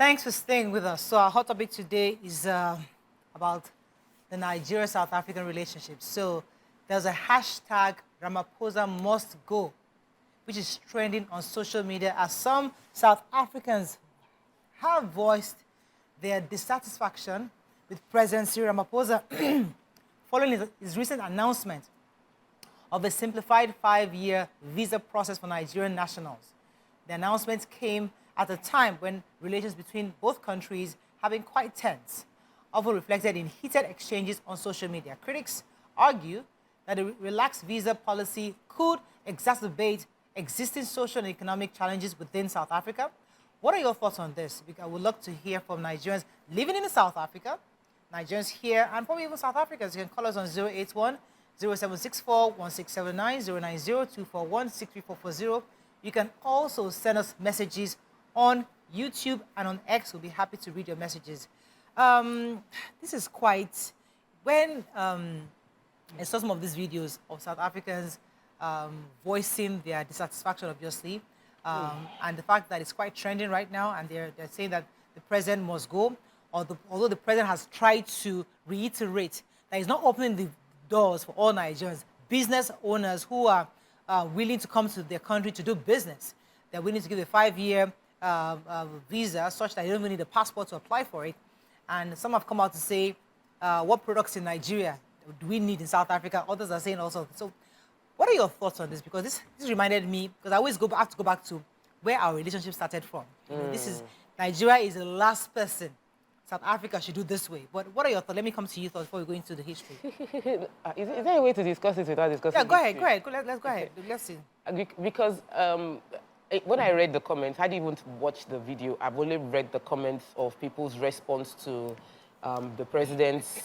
Thanks for staying with us. So our hot topic today is about the Nigeria-South African relationship. So there's a hashtag Ramaphosa must go, which is trending on social media as some South Africans have voiced their dissatisfaction with President Cyril Ramaphosa following his recent announcement of a simplified 5-year visa process for Nigerian nationals. The announcement came at a time when relations between both countries have been quite tense, often reflected in heated exchanges on social media. Critics argue that a relaxed visa policy could exacerbate existing social and economic challenges within South Africa. What are your thoughts on this? I would love to hear from Nigerians living in South Africa, Nigerians here, and probably even South Africans. You can call us on 081 0764 1679 090 241 63440. You can also send us messages on YouTube and on X. We'll be happy to read your messages. This is quite... When I saw some of these videos of South Africans voicing their dissatisfaction, obviously, and the fact that it's quite trending right now, and they're saying that the president must go, although the president has tried to reiterate that he's not opening the doors for all Nigerians, business owners who are willing to come to their country to do business. They're willing to give a 5-year visa such that you don't even need a passport to apply for it. And some have come out to say, what products in Nigeria do we need in South Africa? Others are saying also. So what are your thoughts on this? Because this reminded me, because I always have to go back to where our relationship started from. You know, Nigeria is the last person South Africa should do this way. But what are your thoughts? Let me come to you thoughts before we go into the history. Is there a way to discuss it without discussing Yeah, go ahead. Let's go ahead. Let's see. Because when I read the comments, I didn't even watch the video. I've only read the comments of people's response to the president's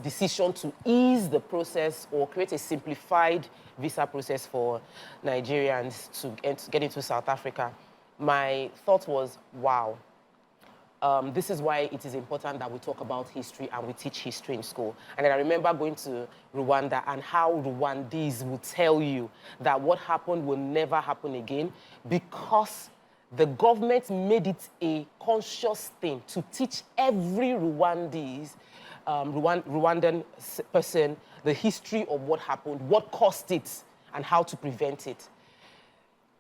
decision to ease the process or create a simplified visa process for Nigerians to get into South Africa. My thought was, wow. This is why it is important that we talk about history and we teach history in school. And then I remember going to Rwanda and how Rwandese will tell you that what happened will never happen again because the government made it a conscious thing to teach every Rwandan person the history of what happened, what caused it, and how to prevent it.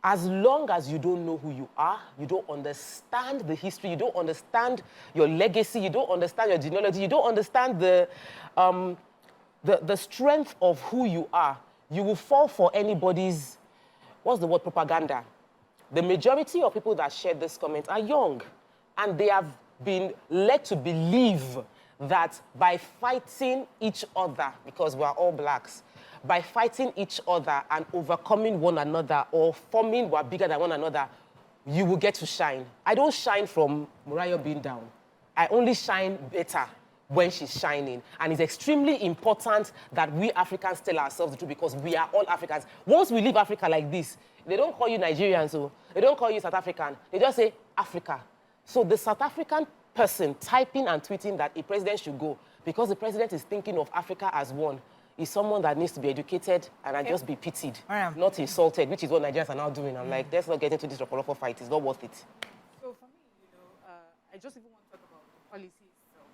As long as you don't know who you are, you don't understand the history, you don't understand your legacy, you don't understand your genealogy, you don't understand the strength of who you are, you will fall for anybody's, what's the word, propaganda. The majority of people that shared this comment are young, and they have been led to believe that by fighting each other, because we are all blacks, by fighting each other and overcoming one another or forming we're bigger than one another, you will get to shine. I don't shine from Mariah being down. I only shine better when she's shining. And it's extremely important that we Africans tell ourselves the truth because we are all Africans. Once we leave Africa like this, they don't call you Nigerian, so they don't call you South African. They just say Africa. So the South African person typing and tweeting that a president should go because the president is thinking of Africa as one is someone that needs to be educated and just be pitied, not insulted, which is what Nigerians are now doing. I'm like, let's not get into this Rapolopo fight. It's not worth it. So for me, I just even want to talk about the policy itself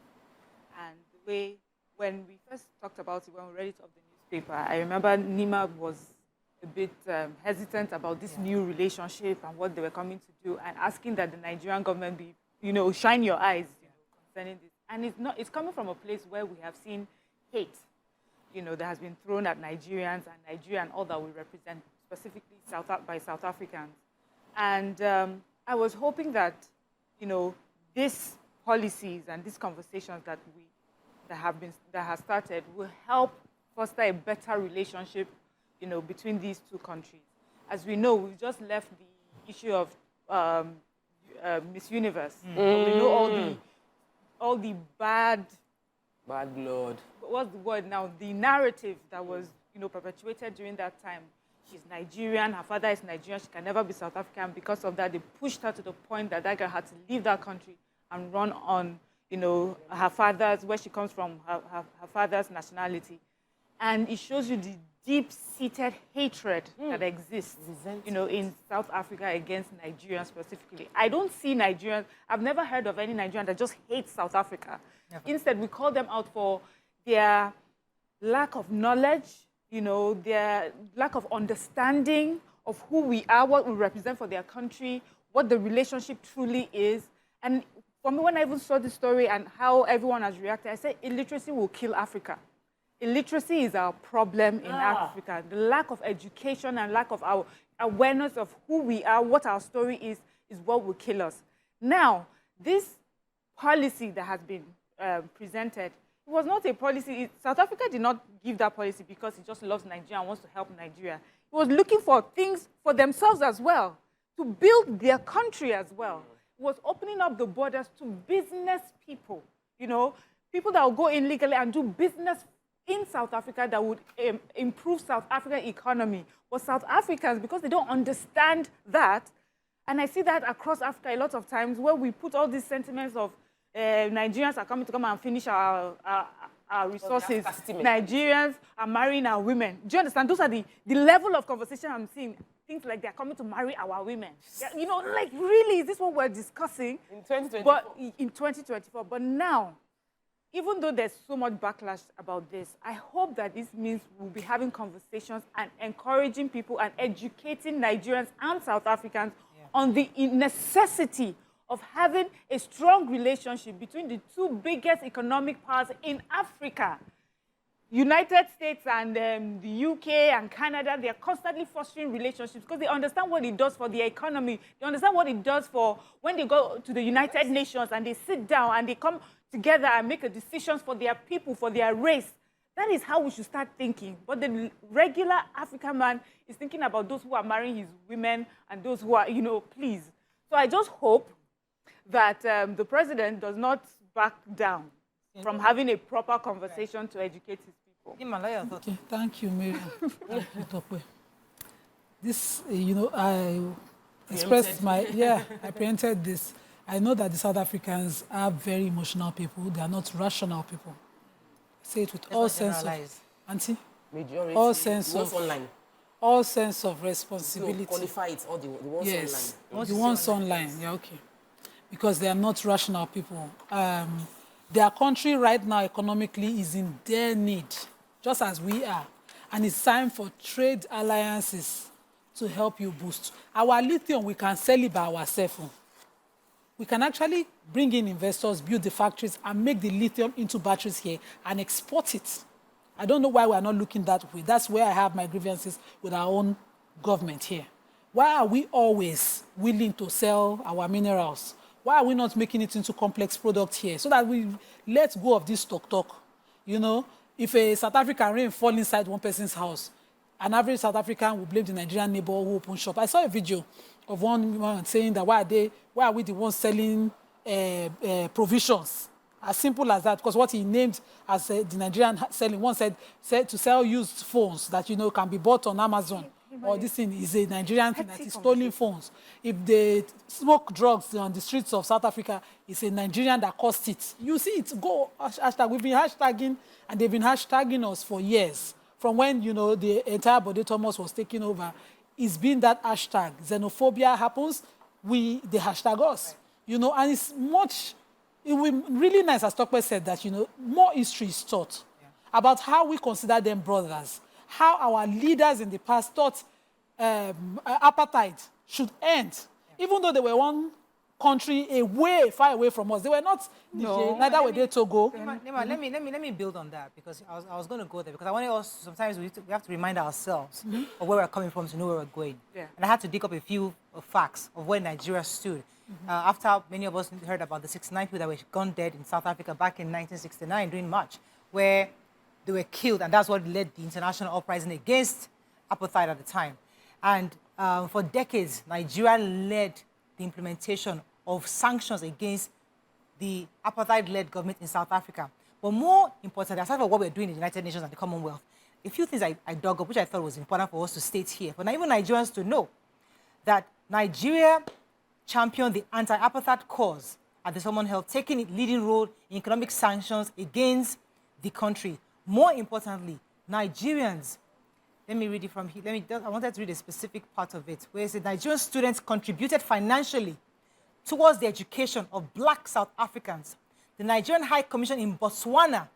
and the way, when we first talked about it, when we read it off the newspaper, I remember Nima was a bit hesitant about this new relationship and what they were coming to do and asking that the Nigerian government be, shine your eyes, concerning this. And it's coming from a place where we have seen hate, that has been thrown at Nigerians and Nigeria and all that we represent, specifically by South Africans. And I was hoping that, these policies and these conversations that have started will help foster a better relationship, between these two countries. As we know, we've just left the issue of Miss Universe. We know all the bad blood. What's the word now? The narrative that was, perpetuated during that time. She's Nigerian, her father is Nigerian, she can never be South African. Because of that, they pushed her to the point that girl had to leave that country and run on, her father's, where she comes from, her father's nationality. And it shows you the deep-seated hatred that exists, Resentment. in South Africa against Nigerians specifically. I don't see Nigerians, I've never heard of any Nigerian that just hates South Africa. Never. Instead, we call them out for their lack of knowledge, their lack of understanding of who we are, what we represent for their country, what the relationship truly is. And for me, when I even saw this story and how everyone has reacted, I said, illiteracy will kill Africa. Illiteracy is our problem in Africa. The lack of education and lack of our awareness of who we are, what our story is what will kill us. Now, this policy that has been presented, it was not a policy. South Africa did not give that policy because it just loves Nigeria and wants to help Nigeria. It was looking for things for themselves as well, to build their country as well. It was opening up the borders to business people, people that will go in legally and do business in South Africa that would improve South African economy. But South Africans, because they don't understand that, and I see that across Africa a lot of times, where we put all these sentiments of Nigerians are coming to come and finish our resources. Nigerians are marrying our women. Do you understand? Those are the level of conversation I'm seeing. Things like they're coming to marry our women. Like really, is this what we're discussing? In 2024. But in 2024. But now, even though there's so much backlash about this, I hope that this means we'll be having conversations and encouraging people and educating Nigerians and South Africans on the necessity of having a strong relationship between the two biggest economic powers in Africa. United States and the UK and Canada, they are constantly fostering relationships because they understand what it does for the economy. They understand what it does for when they go to the United Nations and they sit down and they come together and make decisions for their people, for their race. That is how we should start thinking. But the regular African man is thinking about those who are marrying his women and those who are, please. So I just hope that the president does not back down from having a proper conversation to educate his people. Okay, thank you, Miriam. This, I expressed I preempted this. I know that the South Africans are very emotional people. They are not rational people. I say it with all sense of, Auntie? Majority. All sense the ones of, online. all sense of responsibility. So qualify it, all the ones Yes, online. the ones online, okay. Because they are not rational people. Their country right now economically is in their need, just as we are. And it's time for trade alliances to help you boost. Our lithium, we can sell it by ourselves. We can actually bring in investors, build the factories, and make the lithium into batteries here and export it. I don't know why we are not looking that way. That's where I have my grievances with our own government here. Why are we always willing to sell our minerals? Why are we not making it into complex products here so that we let go of this talk? If a South African rain fall inside one person's house, an average South African will blame the Nigerian neighbor who opened shop. I saw a video of one woman saying that why are we the ones selling provisions? As simple as that, because what he named as the Nigerian selling, one said to sell used phones that can be bought on Amazon. Or this thing is a Nigerian thing that is stolen phones. If they smoke drugs on the streets of South Africa, it's a Nigerian that caused it. You see it go, hashtag. We've been hashtagging, and they've been hashtagging us for years. From when, the entire Bode Thomas was taking over, it's been that hashtag. Xenophobia happens, they hashtag us. And it's it will be really nice, as Tokwe said, that, more history is taught about how we consider them brothers, how our leaders in the past thought apartheid should end, even though they were one country far away from us. They were not Niger, neither were they Togo. Let me build on that, because I was going to go there, because I wanted us, sometimes we have to remind ourselves of where we're coming from to know where we're going. Yeah. And I had to dig up a few facts of where Nigeria stood. After many of us heard about the 69 people that were gone dead in South Africa back in 1969 during March, where they were killed, and that's what led the international uprising against apartheid at the time. And for decades, Nigeria led the implementation of sanctions against the apartheid-led government in South Africa. But more importantly, aside from what we're doing in the United Nations and the Commonwealth, a few things I dug up, which I thought was important for us to state here, but even Nigerians to know that Nigeria championed the anti-apartheid cause at the Common Health, taking a leading role in economic sanctions against the country. More importantly, Nigerians Let me read it from here. I wanted to read a specific part of it, where it said Nigerian students contributed financially towards the education of black South Africans. The Nigerian High Commission in Botswana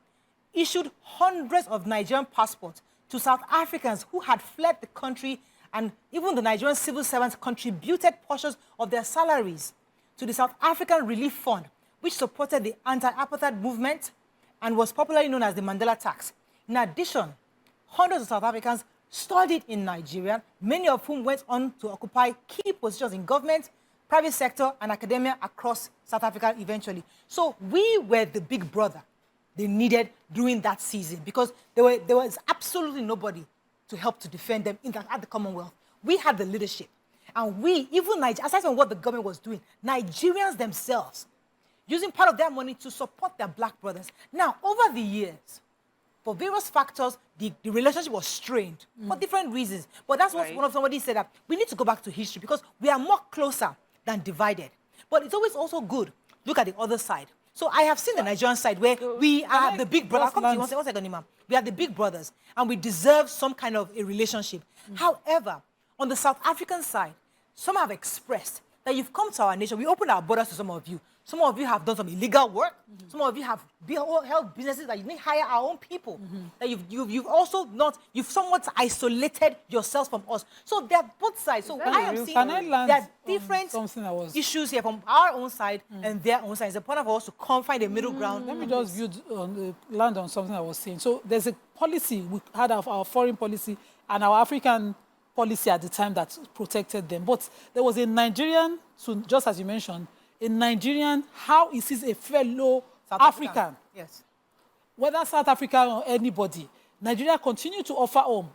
issued hundreds of Nigerian passports to South Africans who had fled the country, and even the Nigerian civil servants contributed portions of their salaries to the South African Relief Fund, which supported the anti-apartheid movement and was popularly known as the Mandela tax. In addition, hundreds of South Africans studied in Nigeria, many of whom went on to occupy key positions in government, private sector, and academia across South Africa eventually. So we were the big brother they needed during that season, because there was absolutely nobody to help to defend them at the Commonwealth. We had the leadership. And we, even aside from what the government was doing, Nigerians themselves, using part of their money to support their black brothers. Now, over the years, for various factors, the relationship was strained for different reasons. But that's what somebody said, that we need to go back to history because we are more closer than divided. But it's always also good. Look at the other side. So I have seen the Nigerian side where we are the big brothers. Come to you, one second, Imam. We are the big brothers, and we deserve some kind of a relationship. However, on the South African side, some have expressed that you've come to our nation. We opened our borders to some of you. Some of you have done some illegal work. Some of you have held businesses that you didn't hire our own people. That you've somewhat isolated yourselves from us. So they're both sides. So I have seen there are different issues here from our own side and their own side. It's important for us to come find a middle ground. Let me just land on something I was saying. So there's a policy, we had our foreign policy and our African policy at the time that protected them. But there was a Nigerian, so just as you mentioned, a Nigerian, how he sees a fellow South African. Yes. Whether South Africa or anybody, Nigeria continued to offer home.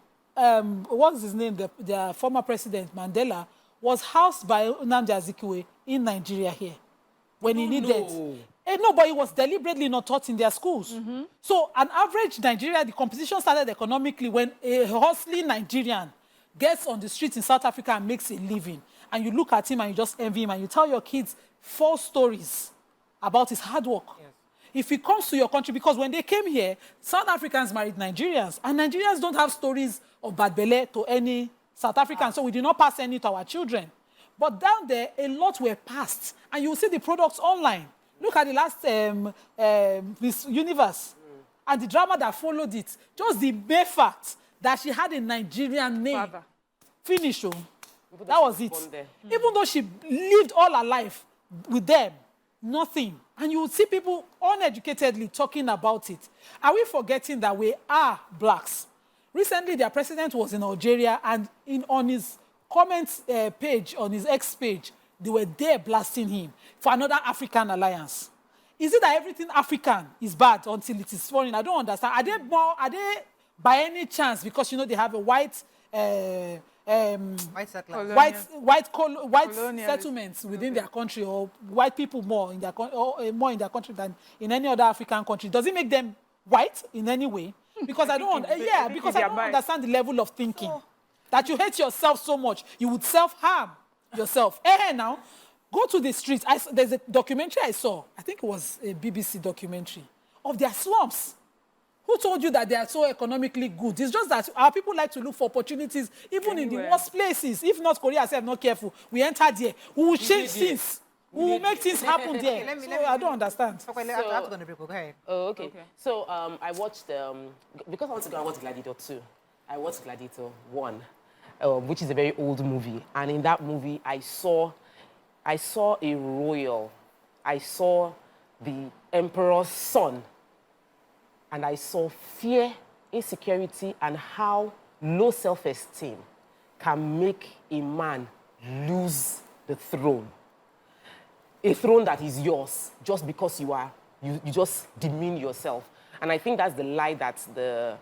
What's his name? The former president, Mandela, was housed by Nnamdi Azikiwe in Nigeria here when he needed. And nobody was deliberately not taught in their schools. So an average Nigeria, the competition started economically when a hustling Nigerian gets on the streets in South Africa and makes a living. And you look at him and you just envy him and you tell your kids false stories about his hard work. Yes. If he comes to your country, because when they came here, South Africans married Nigerians, and Nigerians don't have stories of bad belly to any South African, so we did not pass any to our children. But down there, a lot were passed, and you will see the products online. Look at the last Miss Universe, and the drama that followed it. Just the mere fact that she had a Nigerian name. Finish, that was it. Even though she lived all her life with them, nothing. And you would see people uneducatedly talking about it. Are we forgetting that we are blacks? Recently, their president was in Algeria, and on his comments page, on his X page, they were there blasting him for another African alliance. Is it that everything African is bad until it is foreign? I don't understand. Are they by any chance, because, you know, they have a white settlements within their country, or white people more in their country than in any other African country? Does it make them white in any way? Because I don't understand the level of thinking that you hate yourself so much you would self-harm yourself. Now go to the streets. There's a documentary I saw, I think it was a BBC documentary, of their slums. Who told you that they are so economically good? It's just that our people like to look for opportunities, even in the worst places. If North Korea is not careful, we enter there. We will change things. We will make things happen there. I don't understand. I have to go on the break. Go ahead. Oh, okay. So I watched, because I want to go and watch Gladiator 2, I watched Gladiator 1, which is a very old movie. And in that movie, I saw a royal. I saw the emperor's son. And I saw fear, insecurity, and how low self-esteem can make a man lose the throne. A throne that is yours just because you just demean yourself. And I think that's the lie that a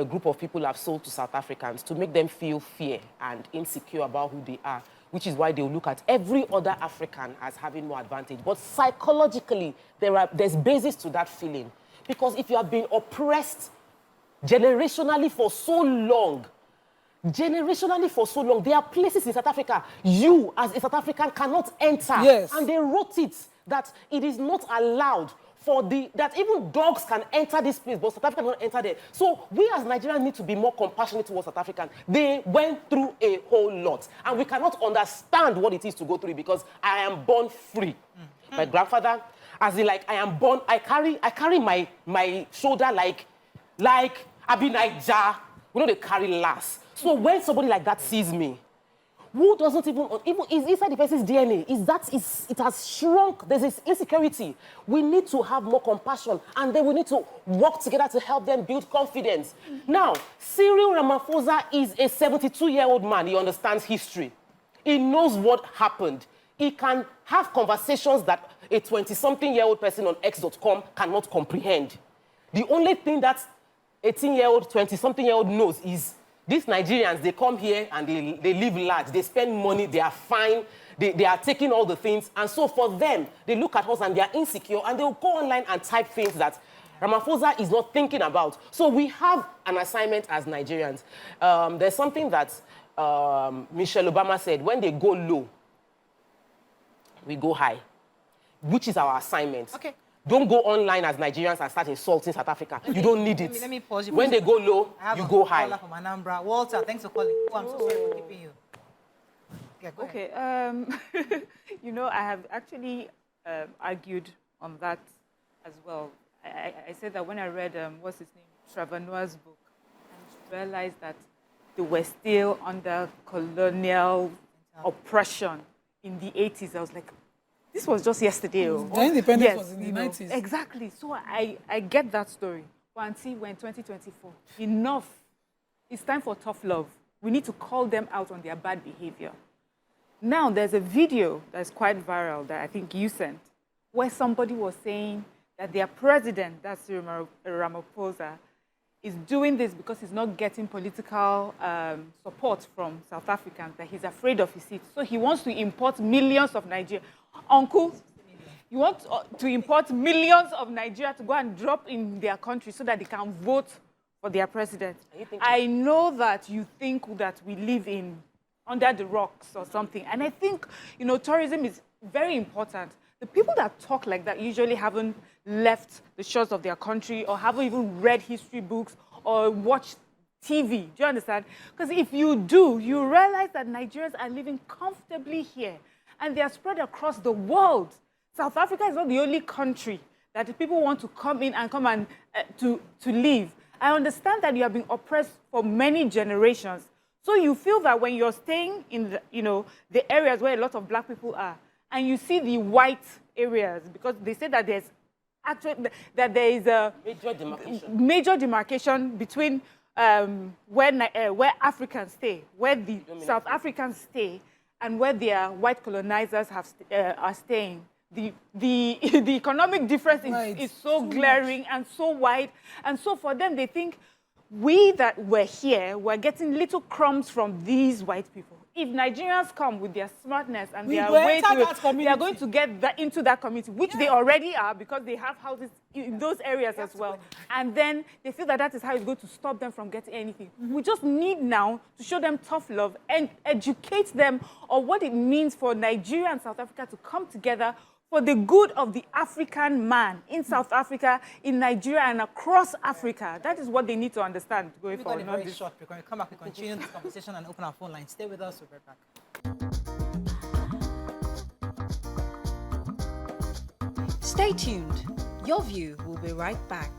group of people have sold to South Africans, to make them feel fear and insecure about who they are, which is why they'll look at every other African as having more advantage. But psychologically, there's basis to that feeling. Because if you have been oppressed generationally for so long, there are places in South Africa you, as a South African, cannot enter. Yes. And they wrote it that it is not allowed that even dogs can enter this place, but South Africa don't enter there. So we as Nigerians need to be more compassionate towards South Africans. They went through a whole lot, and we cannot understand what it is to go through it because I am born free. My grandfather, as in like I am born, I carry my shoulder like Abi Naija. We know they carry last. So when somebody like that sees me, who doesn't even is inside the person's DNA, it has shrunk. There's this insecurity. We need to have more compassion, and then we need to work together to help them build confidence. Now, Cyril Ramaphosa is a 72-year-old man. He understands history. He knows what happened. He can have conversations that a 20-something-year-old person on X.com cannot comprehend. The only thing that 18-year-old, 20-something-year-old knows is these Nigerians, they come here and they live large. They spend money, they are fine, they are taking all the things. And so for them, they look at us and they are insecure and they will go online and type things that Ramaphosa is not thinking about. So we have an assignment as Nigerians. There's something that Michelle Obama said, when they go low, we go high, which is our assignment. Okay. Don't go online as Nigerians and start insulting South Africa. You don't need it. Let me pause you. When they go low, you go high. From Anambra. Walter, thanks for calling. Oh, I'm so sorry for keeping you. Yeah, go ahead. Okay. You know, I have actually argued on that as well. I said that when I read, what's his name, Trevor Noah's book, and realized that they were still under colonial oppression in the 80s. I was like, this was just yesterday. The independence was in the 90s. Exactly. So I get that story. But see, we're in 2024. Enough. It's time for tough love. We need to call them out on their bad behavior. Now, there's a video that's quite viral that I think you sent, where somebody was saying that their president, that's Cyril Ramaphosa, is doing this because he's not getting political support from South Africans, that he's afraid of his seat. So he wants to import millions of Nigerians. Uncle, you want to import millions of Nigeria to go and drop in their country so that they can vote for their president. I know that you think that we live under the rocks or something. And I think, you know, tourism is very important. The people that talk like that usually haven't left the shores of their country or haven't even read history books or watched TV. Do you understand? Because if you do, you realize that Nigerians are living comfortably here. And they are spread across the world. South Africa is not the only country that the people want to come in and to live. I understand that you have been oppressed for many generations. So you feel that when you're staying in the areas where a lot of black people are, and you see the white areas, because they say that there's a major demarcation between where Africans stay, where the South Africans stay, and where their white colonizers are staying. The economic difference is so glaring and so wide. And so for them, they think we that were here were getting little crumbs from these white people. If Nigerians come with their smartness and their way they are going to get into that community, which they already are because they have houses in those areas as well. And then they feel that is how it's going to stop them from getting anything. We just need now to show them tough love and educate them on what it means for Nigeria and South Africa to come together for the good of the African man in South Africa, in Nigeria, and across Africa. That is what they need to understand going forward. We've got a very short break. When we come back, we continue this conversation and open our phone lines. Stay with us. We'll be right back. Stay tuned. Your View will be right back.